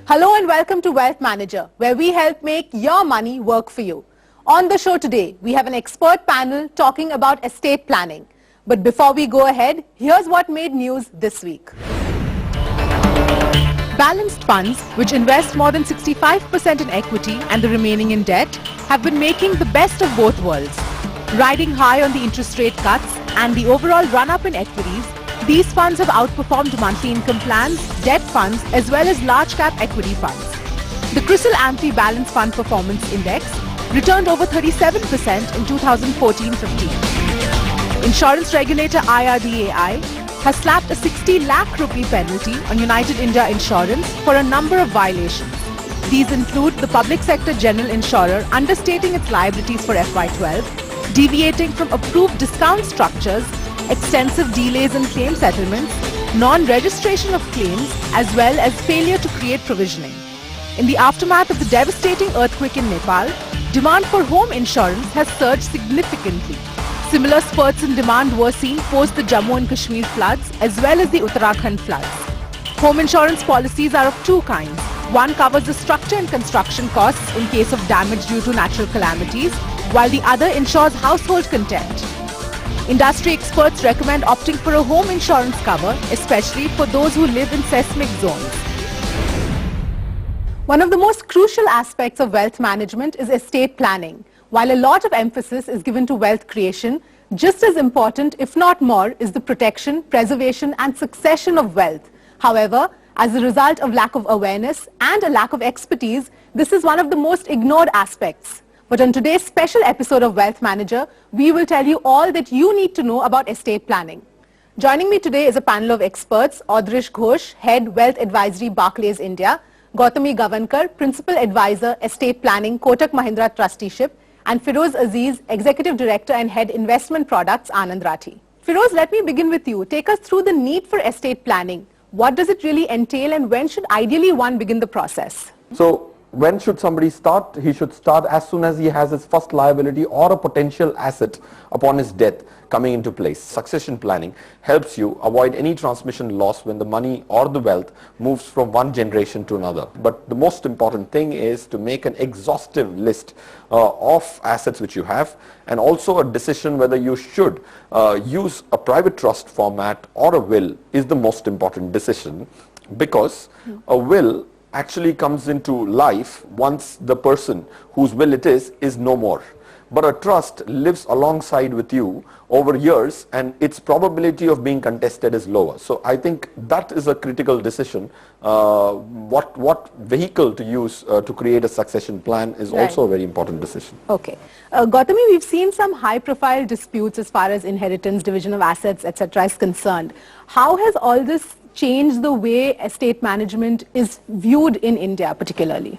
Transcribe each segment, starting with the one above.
Hello and welcome to Wealth Manager, where we help make your money work for you. On the show today, we have an expert panel talking about estate planning. But before we go ahead, here's what made news this week. Balanced funds, which invest more than 65% in equity and the remaining in debt, have been making the best of both worlds. Riding high on the interest rate cuts and the overall run-up in equities, these funds have outperformed monthly income plans, debt funds, as well as large-cap equity funds. The CRISIL AMFI Balanced Fund Performance Index returned over 37% in 2014-15. Insurance regulator IRDAI has slapped a 60 lakh rupee penalty on United India Insurance for a number of violations. These include the public sector general insurer understating its liabilities for FY12, deviating from approved discount structures, extensive delays in claim settlements, non-registration of claims, as well as failure to create provisioning. In the aftermath of the devastating earthquake in Nepal, demand for home insurance has surged significantly. Similar spurts in demand were seen post the Jammu and Kashmir floods as well as the Uttarakhand floods. Home insurance policies are of two kinds. One covers the structure and construction costs in case of damage due to natural calamities, while the other insures household content. Industry experts recommend opting for a home insurance cover, especially for those who live in seismic zones. One of the most crucial aspects of wealth management is estate planning. While a lot of emphasis is given to wealth creation, just as important, if not more, is the protection, preservation and succession of wealth. However, as a result of lack of awareness and a lack of expertise, this is one of the most ignored aspects. But on today's special episode of Wealth Manager, we will tell you all that you need to know about estate planning. Joining me today is a panel of experts: Audrish Ghosh, Head Wealth Advisory, Barclays India; Gautami Gavankar, Principal Advisor, Estate Planning, Kotak Mahindra Trusteeship; and Feroze Azeez, Executive Director and Head Investment Products, Anand, Rathi. Feroze, let me begin with you. Take us through the need for estate planning. What does it really entail, and when should ideally one begin the process? So, when should somebody start? He should start as soon as he has his first liability or a potential asset upon his death coming into place. Succession planning helps you avoid any transmission loss when the money or the wealth moves from one generation to another. But the most important thing is to make an exhaustive list of assets which you have, and also a decision whether you should use a private trust format or a will is the most important decision, because a will actually comes into life once the person whose will it is no more. But a trust lives alongside with you over years, and its probability of being contested is lower. So I think that is a critical decision. What vehicle to use to create a succession plan is also a very important decision. Okay. Gautami, we've seen some high-profile disputes as far as inheritance, division of assets, etc. is concerned. How has all this changed the way estate management is viewed in India particularly?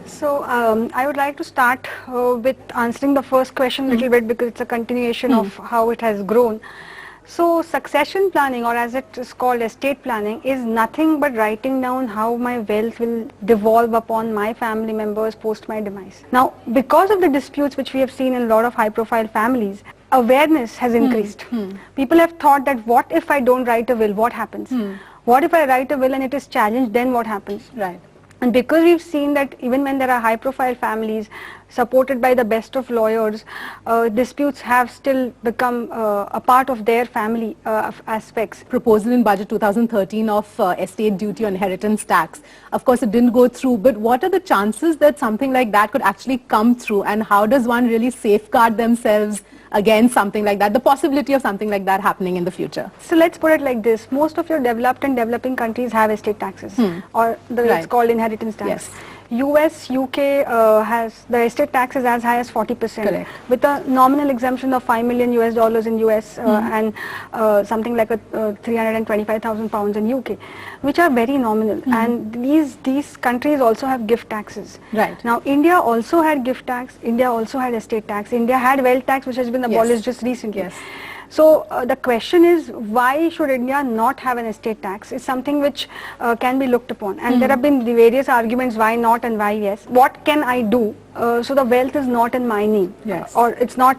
So I would like to start with answering the first question a little bit, because it's a continuation of how it has grown. So succession planning, or as it is called estate planning, is nothing but writing down how my wealth will devolve upon my family members post my demise. Now, because of the disputes which we have seen in a lot of high profile families, awareness has increased. People have thought that what if I don't write a will, what happens? What if I write a will and it is challenged, then what happens? Right. And because we've seen that even when there are high profile families supported by the best of lawyers, disputes have still become a part of their family aspects. Proposal in budget 2013 of estate duty on inheritance tax. Of course, it didn't go through, but what are the chances that something like that could actually come through, and how does one really safeguard themselves against something like that, the possibility of something like that happening in the future? So let's put it like this: most of your developed and developing countries have estate taxes, or it's called inheritance tax. Yes. US, UK has the estate taxes as high as 40%. Correct. With a nominal exemption of $5 million in US and something like a 325,000 pounds in UK, which are very nominal. And these countries also have gift taxes. Right. Now, India also had gift tax. India also had estate tax. India had wealth tax, which has been abolished just recently. Yes. So the question is, why should India not have an estate tax? It's something which can be looked upon, and there have been the various arguments why not and why yes. What can I do so the wealth is not in my name, yes, or it's not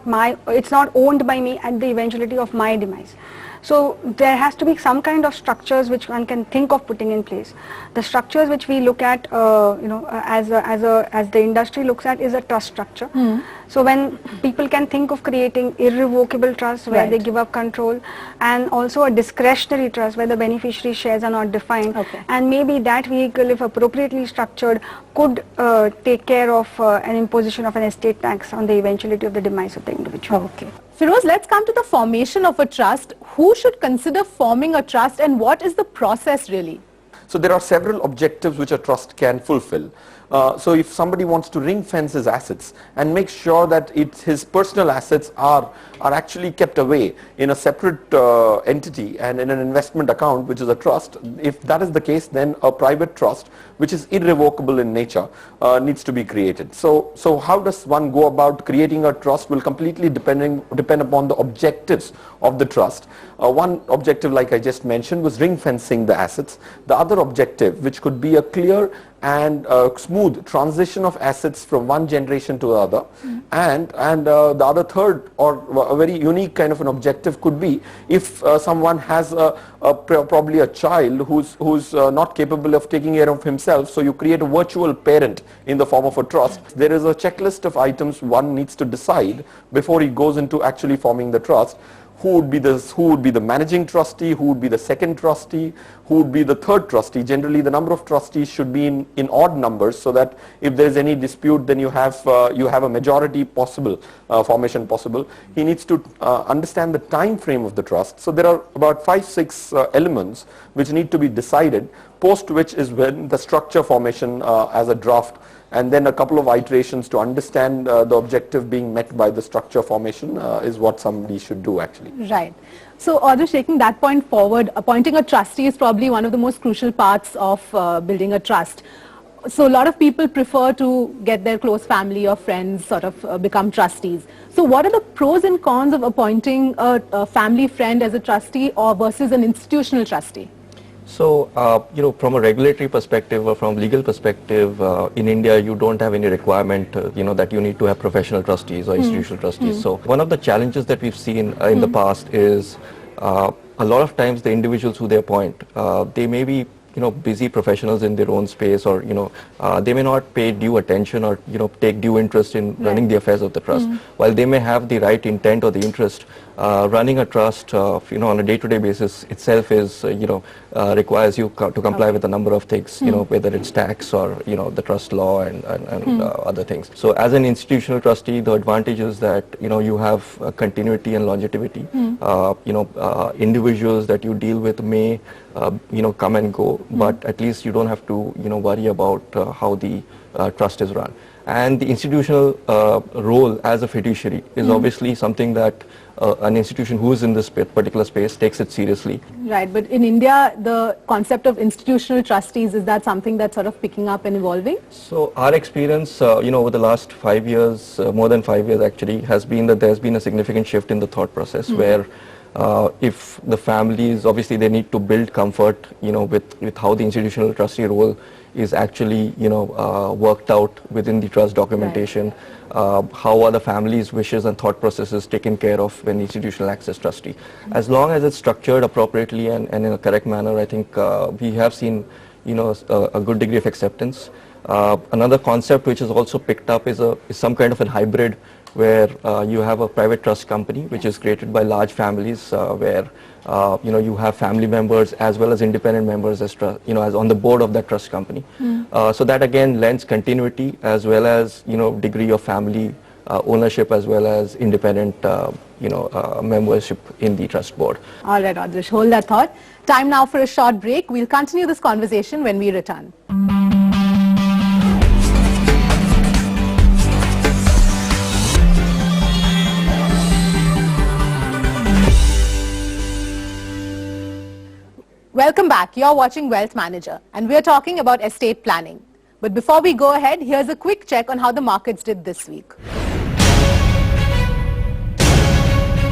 owned by me at the eventuality of my demise? So there has to be some kind of structures which one can think of putting in place. The structures which we look at, as the industry looks at, is a trust structure. So when people can think of creating irrevocable trust where they give up control, and also a discretionary trust where the beneficiary shares are not defined, and maybe that vehicle, if appropriately structured, could take care of an imposition of an estate tax on the eventuality of the demise of the individual. Okay. Feroze, let's come to the formation of a trust. Who should consider forming a trust, and what is the process really? So there are several objectives which a trust can fulfill. So if somebody wants to ring fence his assets and make sure that his personal assets are actually kept away in a separate entity and in an investment account, which is a trust, if that is the case, then a private trust, which is irrevocable in nature, needs to be created. So how does one go about creating a trust will completely depend upon the objectives of the trust. One objective, like I just mentioned, was ring fencing the assets. The other objective, which could be a clear and smooth transition of assets from one generation to the other, and the other third, or a very unique kind of an objective, could be if someone has probably a child who's not capable of taking care of himself, so you create a virtual parent in the form of a trust. There is a checklist of items one needs to decide before he goes into actually forming the trust. Who would be the managing trustee, who would be the second trustee, who would be the third trustee. Generally the number of trustees should be in odd numbers, so that if there is any dispute, then you have a majority possible, formation possible. He needs to understand the time frame of the trust. So there are about 5-6 elements which need to be decided, post which is when the structure formation as a draft, and then a couple of iterations to understand the objective being met by the structure formation is what somebody should do actually. Right. So Audrey, taking that point forward, appointing a trustee is probably one of the most crucial parts of building a trust. So a lot of people prefer to get their close family or friends sort of become trustees. So what are the pros and cons of appointing a family friend as a trustee or versus an institutional trustee? So, from a regulatory perspective or from legal perspective, in India, you don't have any requirement, that you need to have professional trustees or institutional trustees. So, one of the challenges that we've seen in the past is a lot of times the individuals who they appoint, they may be busy professionals in their own space, or they may not pay due attention or take due interest in running the affairs of the trust. While they may have the right intent or the interest, running a trust on a day-to-day basis itself is requires you to comply with a number of things, whether it's tax or the trust law and other things. So as an institutional trustee, the advantage is that you have continuity and longevity. Individuals that you deal with may come and go, but at least you don't have to worry about how the trust is run. And the institutional role as a fiduciary is obviously something that an institution who is in this particular space takes it seriously. Right, but in India, the concept of institutional trustees, is that something that's sort of picking up and evolving? So our experience, over the last 5 years, more than 5 years actually, has been that there's been a significant shift in the thought process where if the families, obviously they need to build comfort, with how the institutional trustee role is actually, worked out within the trust documentation. How are the family's wishes and thought processes taken care of when institutional acts as trustee? As long as it's structured appropriately and in a correct manner, I think we have seen, a good degree of acceptance. Another concept which is also picked up is some kind of a hybrid where you have a private trust company which is created by large families where you have family members as well as independent members as as on the board of that trust company. So that again lends continuity as well as degree of family ownership as well as independent membership in the trust board. All right, Adrish, hold that thought. Time now for a short break. We'll continue this conversation when we return. Welcome back. You're watching Wealth Manager and we're talking about estate planning. But before we go ahead, here's a quick check on how the markets did this week.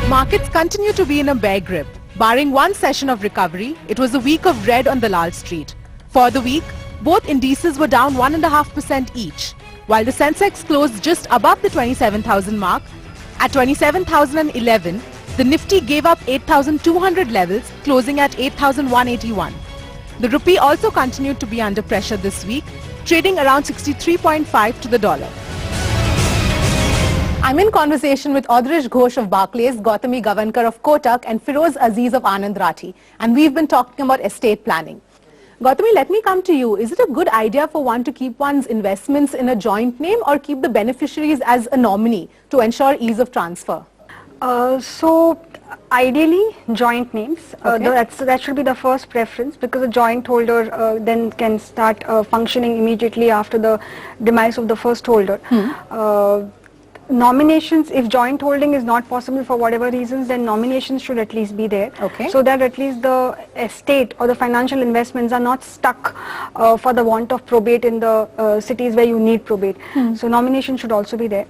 Markets continue to be in a bear grip. Barring one session of recovery, it was a week of red on Dalal Street. For the week, both indices were down 1.5% each, while the Sensex closed just above the 27,000 mark at 27,011. The Nifty gave up 8,200 levels, closing at 8,181. The rupee also continued to be under pressure this week, trading around 63.5 to the dollar. I'm in conversation with Audrish Ghosh of Barclays, Gautami Gavankar of Kotak and Feroze Azeez of Anand Rathi. And we've been talking about estate planning. Gautami, let me come to you. Is it a good idea for one to keep one's investments in a joint name or keep the beneficiaries as a nominee to ensure ease of transfer? So ideally joint names, Okay. that should be the first preference, because a joint holder then can start functioning immediately after the demise of the first holder. Nominations, if joint holding is not possible for whatever reasons, then nominations should at least be there, Okay. so that at least the estate or the financial investments are not stuck for the want of probate in the cities where you need probate. So nomination should also be there.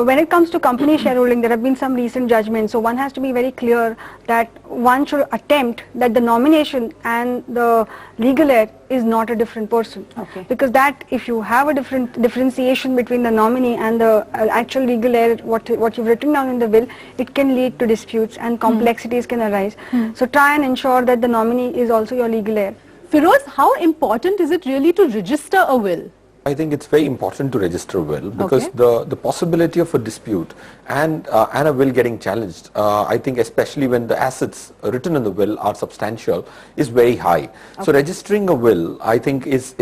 When it comes to company shareholding, there have been some recent judgments, so one has to be very clear that one should attempt that the nomination and the legal heir is not a different person. Okay. Because that, if you have a differentiation between the nominee and the actual legal heir, what you've written down in the will, it can lead to disputes and complexities can arise. So try and ensure that the nominee is also your legal heir. Feroze, how important is it really to register a will? I think it's very important to register a will, because the possibility of a dispute and a will getting challenged, I think especially when the assets written in the will are substantial, is very high. So registering a will, I think, is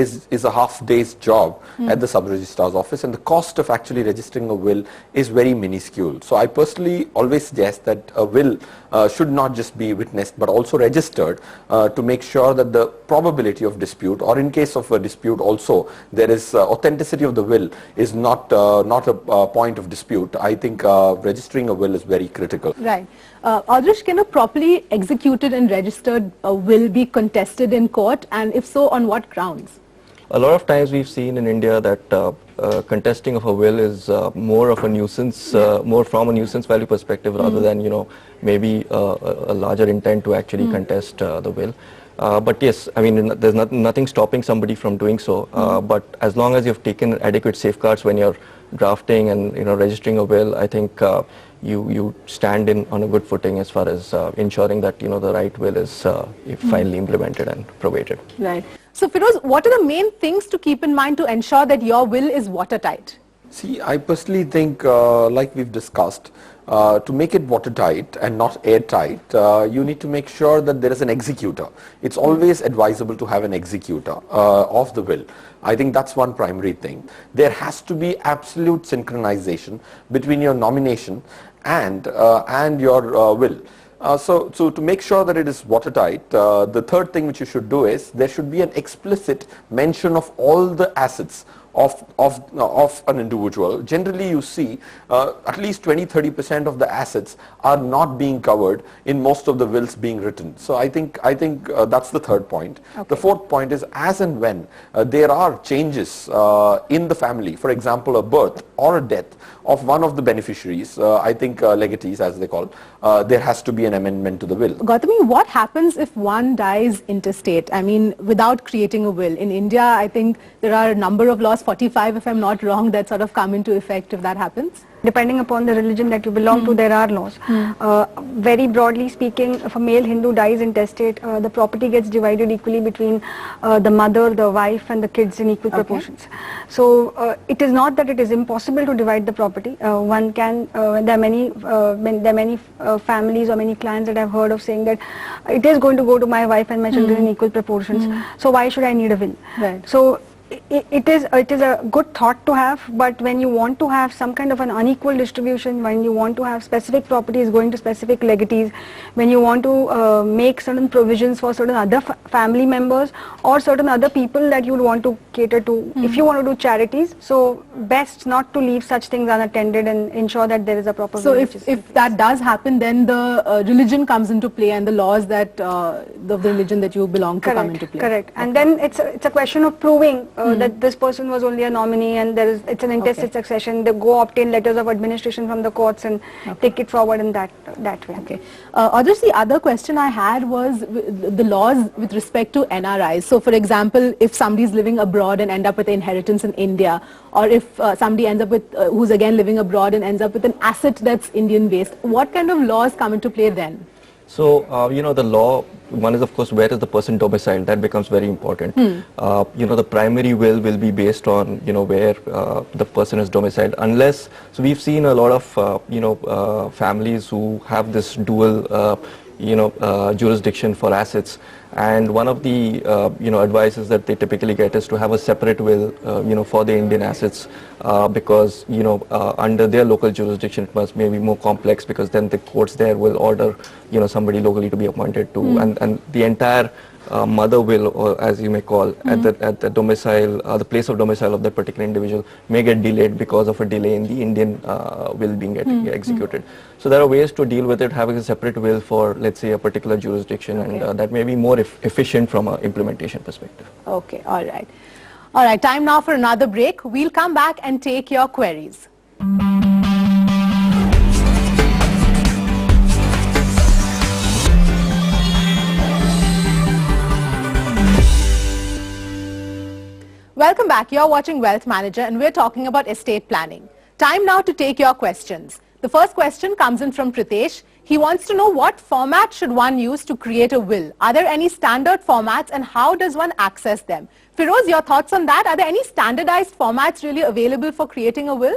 a half day's job at the sub-registrar's office, and the cost of actually registering a will is very minuscule. So I personally always suggest that a will should not just be witnessed but also registered to make sure that the probability of dispute, or in case of a dispute also, there is authenticity of the will is not a point of dispute. I think registering a will is very critical. Right. Audrish, can a properly executed and registered will be contested in court, and if so, on what grounds? A lot of times we've seen in India that contesting of a will is more of a nuisance, more from a nuisance value perspective rather than, maybe a larger intent to actually contest the will. But yes, I mean, there's nothing stopping somebody from doing so. But as long as you've taken adequate safeguards when you're drafting and registering a will, I think you stand on a good footing as far as ensuring that the right will is finally implemented and probated. Right. So Feroze, what are the main things to keep in mind to ensure that your will is watertight? See, I personally think, like we've discussed, to make it watertight and not airtight, you need to make sure that there is an executor. It's always advisable to have an executor of the will. I think that's one primary thing. There has to be absolute synchronization between your nomination and your will. So to make sure that it is watertight, the third thing which you should do is there should be an explicit mention of all the assets of an individual. Generally, you see at least 20-30% of the assets are not being covered in most of the wills being written. So I think that's the third point. Okay. The fourth point is, as and when there are changes in the family, for example, a birth or a death of one of the beneficiaries, I think legatees as they call, there has to be an amendment to the will. Gautami, what happens if one dies intestate? I mean, without creating a will? In India, I think there are a number of laws, 45 if I'm not wrong, that sort of come into effect if that happens. Depending upon the religion that you belong to, there are laws. Very broadly speaking, if a male Hindu dies intestate, the property gets divided equally between the mother, the wife and the kids in equal proportions. So it is not that it is impossible to divide the property. One can, there are many families or many clans that I've heard of saying that it is going to go to my wife and my children in equal proportions. So why should I need a will? Right. So it is a good thought to have, but when you want to have some kind of an unequal distribution, when you want to have specific properties going to specific legatees, when you want to make certain provisions for certain other family members or certain other people that you would want to cater to, if you want to do charities, so best not to leave such things unattended and ensure that there is a proper So will if that does happen, then the religion comes into play and the laws that the religion that you belong to come into play. Correct. And then it's a question of proving that this person was only a nominee and it's an intestate succession. They go obtain letters of administration from the courts and take it forward in that way. Okay. Adarsh, the other question I had was the laws with respect to NRIs. So, for example, if somebody is living abroad and end up with inheritance in India, or if somebody ends up with, who's again living abroad and ends up with an asset that's Indian-based, what kind of laws come into play then? So, you know, the law, one is of course where is the person domiciled, that becomes very important. You know, the primary will be based on, you know, where the person is domiciled, unless, so we've seen a lot of, you know, families who have this dual, you know, jurisdiction for assets. And one of the, you know, advices that they typically get is to have a separate will, you know, for the Indian assets, because, you know, under their local jurisdiction it must maybe more complex, because then the courts there will order, you know, somebody locally to be appointed to, and the entire mother will, or as you may call, at the domicile, the place of domicile of that particular individual may get delayed because of a delay in the Indian will being executed. So there are ways to deal with it, having a separate will for, let's say, a particular jurisdiction, and that may be more efficient from an implementation perspective. Okay, all right. All right, time now for another break. We'll come back and take your queries. Welcome back. You're watching Wealth Manager and we're talking about estate planning. Time now to take your questions. The first question comes in from Pritesh. He wants to know what format should one use to create a will. Are there any standard formats and how does one access them? Feroze, your thoughts on that? Are there any standardized formats really available for creating a will?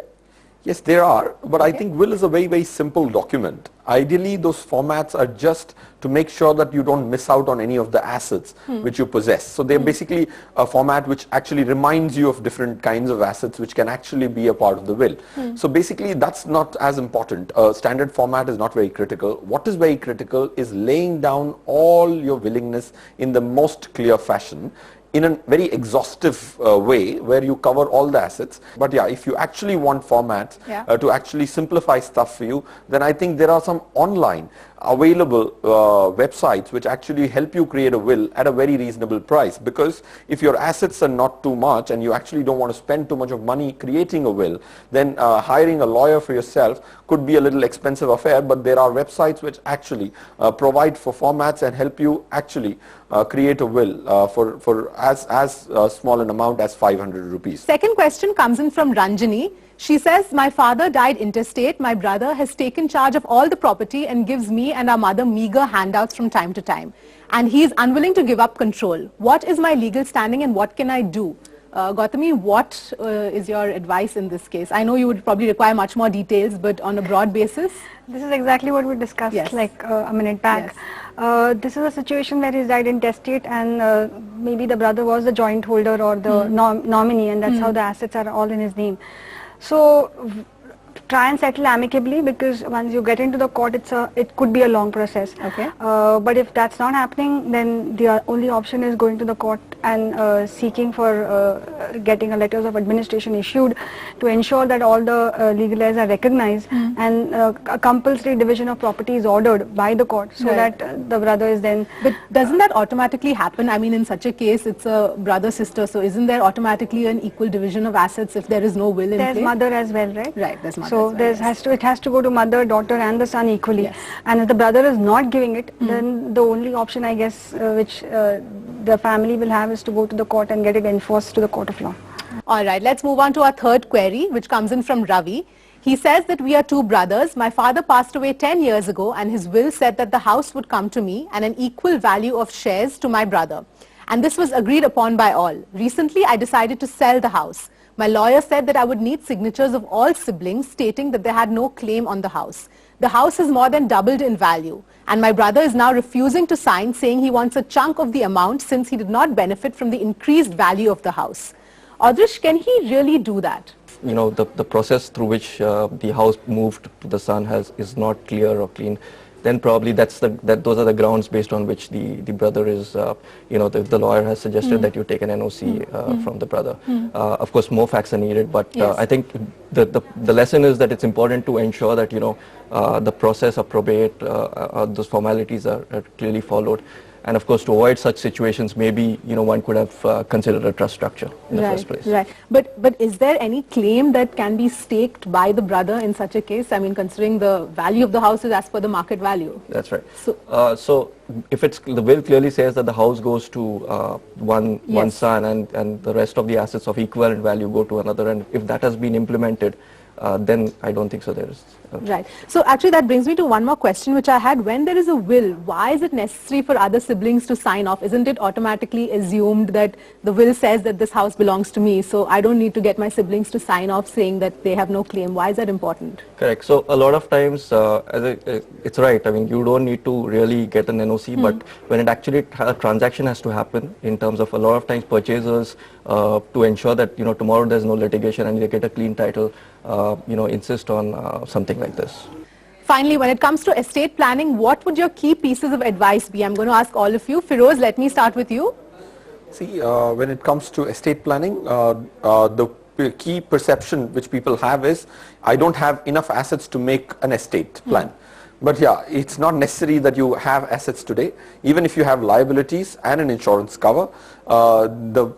Yes, there are, but I think will is a very, very simple document. Ideally, those formats are just to make sure that you don't miss out on any of the assets which you possess. So they're basically a format which actually reminds you of different kinds of assets which can actually be a part of the will. So basically, that's not as important. Standard format is not very critical. What is very critical is laying down all your willingness in the most clear fashion, in a very exhaustive way where you cover all the assets. But yeah, if you actually want formats to actually simplify stuff for you, then I think there are some online available websites which actually help you create a will at a very reasonable price, because if your assets are not too much and you actually don't want to spend too much of money creating a will, then hiring a lawyer for yourself could be a little expensive affair. But there are websites which actually provide for formats and help you actually create a will for as small an amount as 500 rupees. Second question comes in from Ranjani. She says, my father died intestate. My brother has taken charge of all the property and gives me and our mother meager handouts from time to time. And he is unwilling to give up control. What is my legal standing and what can I do? Gautami, what is your advice in this case? I know you would probably require much more details, but on a broad basis? This is exactly what we discussed like a minute back. This is a situation where he's died intestate and maybe the brother was the joint holder or the nominee, and that's how the assets are all in his name. So try and settle amicably, because once you get into the court, it could be a long process. Okay. But if that's not happening, then the only option is going to the court and seeking for getting a letters of administration issued to ensure that all the legal heirs are recognized and a compulsory division of property is ordered by the court, so that the brother is then... But doesn't that automatically happen? I mean, in such a case, it's a brother-sister, so isn't there automatically an equal division of assets if there is no will in place? There's mother as well, right? Right, there's mother. So it has to go to mother, daughter and the son equally. And if the brother is not giving it, then the only option, I guess, which the family will have is to go to the court and get it enforced to the court of law. All right, let's move on to our third query, which comes in from Ravi. He says that we are two brothers. My father passed away 10 years ago and his will said that the house would come to me and an equal value of shares to my brother. And this was agreed upon by all. Recently, I decided to sell the house. My lawyer said that I would need signatures of all siblings stating that they had no claim on the house. The house has more than doubled in value, and my brother is now refusing to sign, saying he wants a chunk of the amount since he did not benefit from the increased value of the house. Adarsh, can he really do that? You know, the process through which the house moved to the son is not clear or clean. Then probably those are the grounds based on which the brother is, you know, the lawyer has suggested that you take an NOC from the brother. Of course, more facts are needed, but I think the lesson is that it's important to ensure that, you know, the process of probate, those formalities are clearly followed. And of course, to avoid such situations, maybe one could have considered a trust structure in the first place. Right. But is there any claim that can be staked by the brother in such a case? I mean, considering the value of the house is as per the market value. That's right. So if the will clearly says that the house goes to one son and the rest of the assets of equivalent value go to another, and if that has been implemented, then I don't think so there is. Right. So actually that brings me to one more question which I had. When there is a will, why is it necessary for other siblings to sign off? Isn't it automatically assumed that the will says that this house belongs to me, so I don't need to get my siblings to sign off saying that they have no claim? Why is that important? Correct. So a lot of times, it's right. I mean, you don't need to really get an NOC, but when it actually a transaction has to happen, in terms of a lot of times purchasers to ensure that tomorrow there's no litigation and they get a clean title, insist on something like this. Finally, when it comes to estate planning, what would your key pieces of advice be? I'm going to ask all of you. Feroze, let me start with you. See, when it comes to estate planning, the key perception which people have is, I don't have enough assets to make an estate plan. But yeah, it's not necessary that you have assets today. Even if you have liabilities and an insurance cover,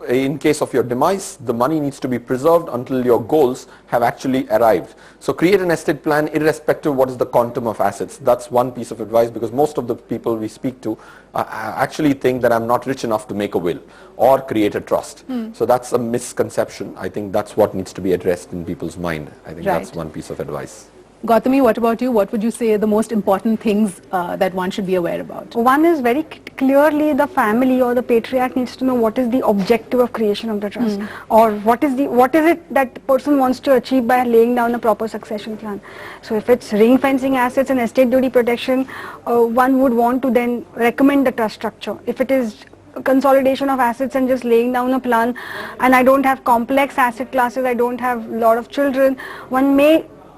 in case of your demise, the money needs to be preserved until your goals have actually arrived. So create an estate plan irrespective of what is the quantum of assets. That's one piece of advice, because most of the people we speak to actually think that I'm not rich enough to make a will or create a trust. So that's a misconception. I think that's what needs to be addressed in people's mind. I think that's one piece of advice. Gautami, what about you? What would you say are the most important things that one should be aware about? One is very clearly the family or the patriarch needs to know what is the objective of creation of the trust, or what is it that the person wants to achieve by laying down a proper succession plan. So if it's ring fencing assets and estate duty protection, one would want to then recommend the trust structure. If it is consolidation of assets and just laying down a plan, and I don't have complex asset classes, I don't have a lot of children, one may